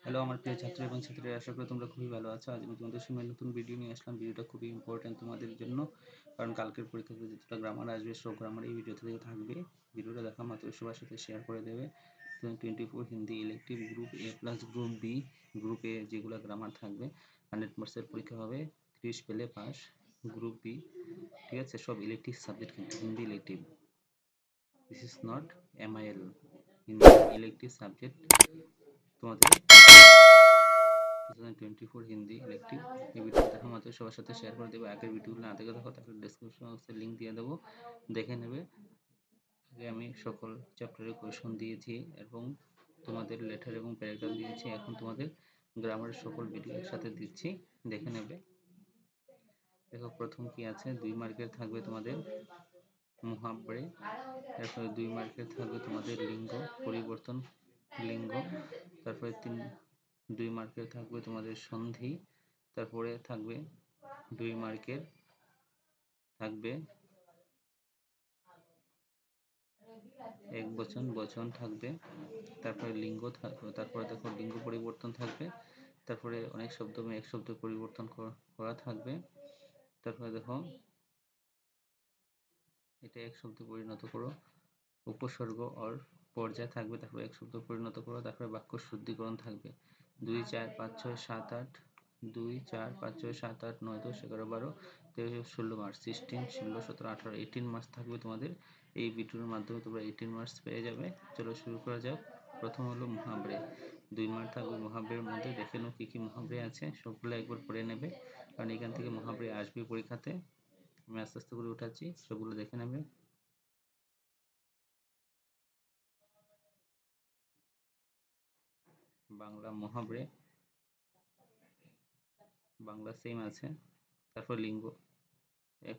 Hello আমার প্রিয় ছাত্র এবং ছাত্রীরা, আশা করি তোমরা খুবই ভালো আছো। আজ আমি তোমাদের সামনে নতুন ভিডিও নিয়ে আসলাম। ভিডিওটা খুবই ইম্পর্টেন্ট তোমাদের জন্য, কারণ কালকের পরীক্ষাতে যতটা গ্রামার আসবে সব গ্রামার এই ভিডিওতে থাকবে। ভিডিওটা দেখা মাত্র সবার সাথে শেয়ার করে দেবে। 24 Hindi elective group A plus group B, group A যেগুলো গ্রামার থাকবে 100 মার্কসের পরীক্ষা হবে, 30 পেলে পাস। গ্রুপ বি, ঠিক আছে, সব ইলেকটিভ সাবজেক্ট কিন্তু Hindi elective. This is not MIL, Hindi elective subject তোমাদের 2024 হিন্দি ইলেকটিভ। এই ভিডিওটা দেখা মাত্র সবার সাথে শেয়ার করে দেবে। আগের ভিডিওগুলো না দেখে থাকো তাহলে ডেসক্রিপশন বক্সে লিঙ্ক দিয়ে দেবো, দেখে নেবে। আগে আমি সকল চ্যাপ্টারের কোয়েশন দিয়েছি এবং তোমাদের লেটার এবং প্যারাগ্রাফ দিয়েছি। এখন তোমাদের গ্রামারের সকল ভিডিও একসাথে দিচ্ছি, দেখে নেবে। দেখো প্রথম কি আছে, 2 মার্কের থাকবে তোমাদের মুহাব্বরে, তারপরে 2 মার্কের থাকবে তোমাদের লিঙ্গ পরিবর্তন, লিঙ্গ, তারপরে 2 মার্কের থাকবে তোমাদের সন্ধি, তারপরে থাকবে 2 মার্কের থাকবে একবচন, বচন থাকবে, তারপরে লিঙ্গ থাকবে, তারপরে দেখো লিঙ্গ পরিবর্তন থাকবে, তারপরে অনেক শব্দ এক শব্দ পরিবর্তন করা থাকবে, তারপরে দেখো এটা এক শব্দ পরিণত করো, উপসর্গ আর পর্যায় থাকবে, তারপরে এক শব্দ পরিণত করো, তারপরে বাক্য শুদ্ধিকরণ থাকবে। 2, 4, 5, 6, 7, 8, 2, 4, 5, 6, 7, 8, 9, 10, 11, 12, 13, 16 মার্কস, 16, 16, 17, 18, 18 মার্কস থাকবে তোমাদের। এই ভিডিওর মাধ্যমে তোমরা 18 মার্কস পেয়ে যাবে। চলো শুরু করা যাক। প্রথম হলো মুহাবরে, 2 মার্ক থাকবে মুহাবরের মধ্যে। দেখে নাও কি কি মুহাবরে আছে, সবগুলো একবার পড়ে নেবে, কারণ এখান থেকে মুহাবরে আসবে পরীক্ষাতে। আমি আস্তে আস্তে করে উঠাচ্ছি, সবগুলো দেখে নেবে। বাংলা মুহাবরে, বাংলা সেম আছে। তারপর লিঙ্গ, এক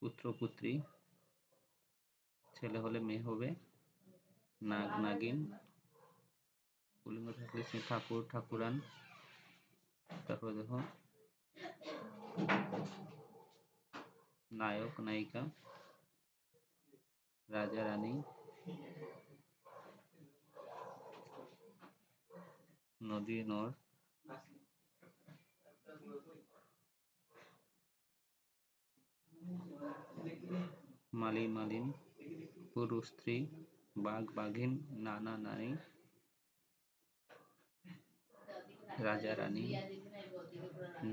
পুত্র পুত্রী, ছেলে হলে মেয়ে হবে, নাগ নাগিন, পুল্লিঙ্গ থাকলে ঠাকুর ঠাকুরান, তারপরে দেখো নায়ক নায়িকা, রাজা রানী, নদী নর, মালি মালিন, পুরুষ স্ত্রী, বাঘ বাঘিন, নানা নানি, রাজা রানী,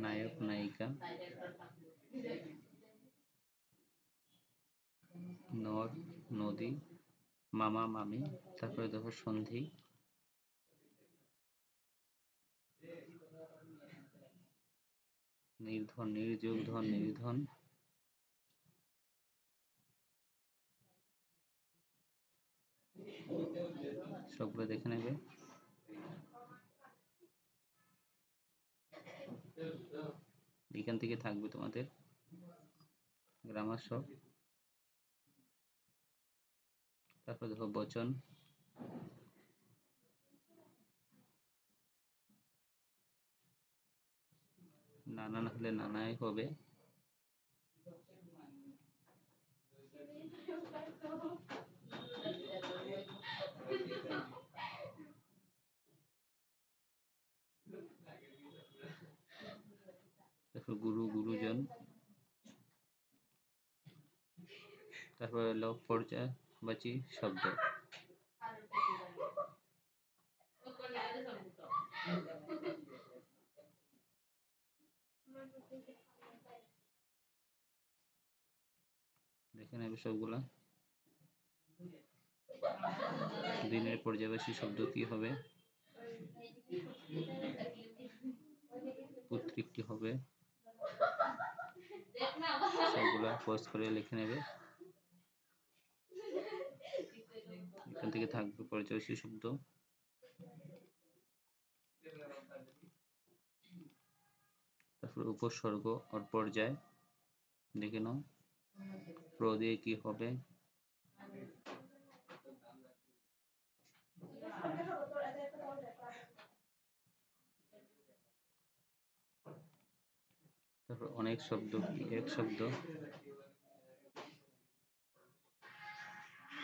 নায়ক নায়িকা, নর নদী, মামা মামি, তারপরে দেখো সন্ধি, নির্ধন নির্যোগ ধন নির্ধন, সবগুলো দেখে নেবে। এখান থেকে থাকবে তোমাদের গ্রামার সব। তারপর দেখো বচন, নানা না হলে নানাই হবে, তারপর গুরু গুরুজন, তারপর হলো পর্যায়বাচী শব্দ। দেখে নেবে সবগুলা। দিনের পর্যায়বাচী শব্দ কি হবে, পুত্রিকটি হবে, সবগুলা পোস্ট করে লিখে নেবে। এখান থেকে থাকবে পর্যায়বাচী শব্দ, তারপর উপসর্গ আর পর্যায় দেখে নাও। প্র দিয়ে কি হবে, তারপর অনেক শব্দ কি এক শব্দ,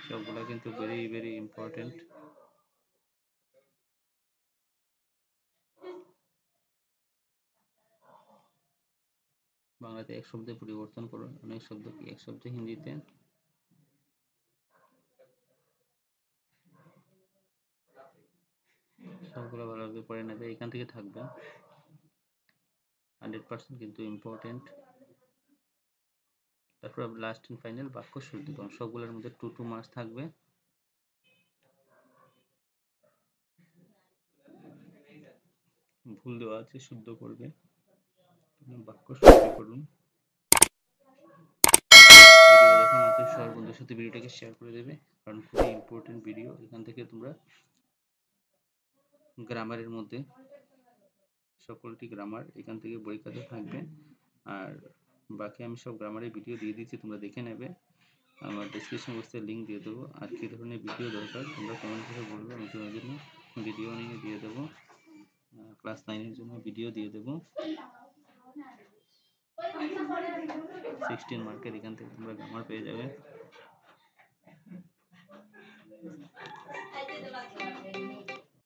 সবগুলা কিন্তু ভেরি ভেরি ইম্পর্টেন্ট। বাংলাতে এক শব্দে পরিবর্তন করুন, অনেক শব্দ কি এক শব্দ হিন্দিতে। সবগুলো ভালোভাবে পড়ে নেবে, এখান থেকে থাকবে 100% কিন্তু ইম্পর্টেন্ট। তারপর লাস্ট এন্ড ফাইনাল বাক্য শুদ্ধিকরণ, সবগুলোর মধ্যে 2 মার্কস থাকবে। ভুল দেওয়া আছে, শুদ্ধ করবে, বাক্য শুদ্ধি করুন। ভিডিও দেখা মাত্র সবার বন্ধুর সাথে ভিডিওটাকে শেয়ার করে দেবে, কারণ খুবই ইম্পর্টেন্ট ভিডিও। এখান থেকে তোমরা গ্রামারের মধ্যে সকলটি গ্রামার এখান থেকে পরীক্ষাতে থাকবে। আর বাকি আমি সব গ্রামারের ভিডিও দিয়ে দিচ্ছি, তোমরা দেখে নেবে। আমার ডেসক্রিপশন বক্সে লিঙ্ক দিয়ে দেবো। আর কী ধরনের ভিডিও দরকার তোমরা কমেন্ট করে বলবে, আমি তোমার জন্য ভিডিও নিয়ে দিয়ে দেবো। ক্লাস 9-এর জন্য ভিডিও দিয়ে দেবো। 16 মার্কের এখান থেকে তোমরা গ্রামার পেয়ে যাবে।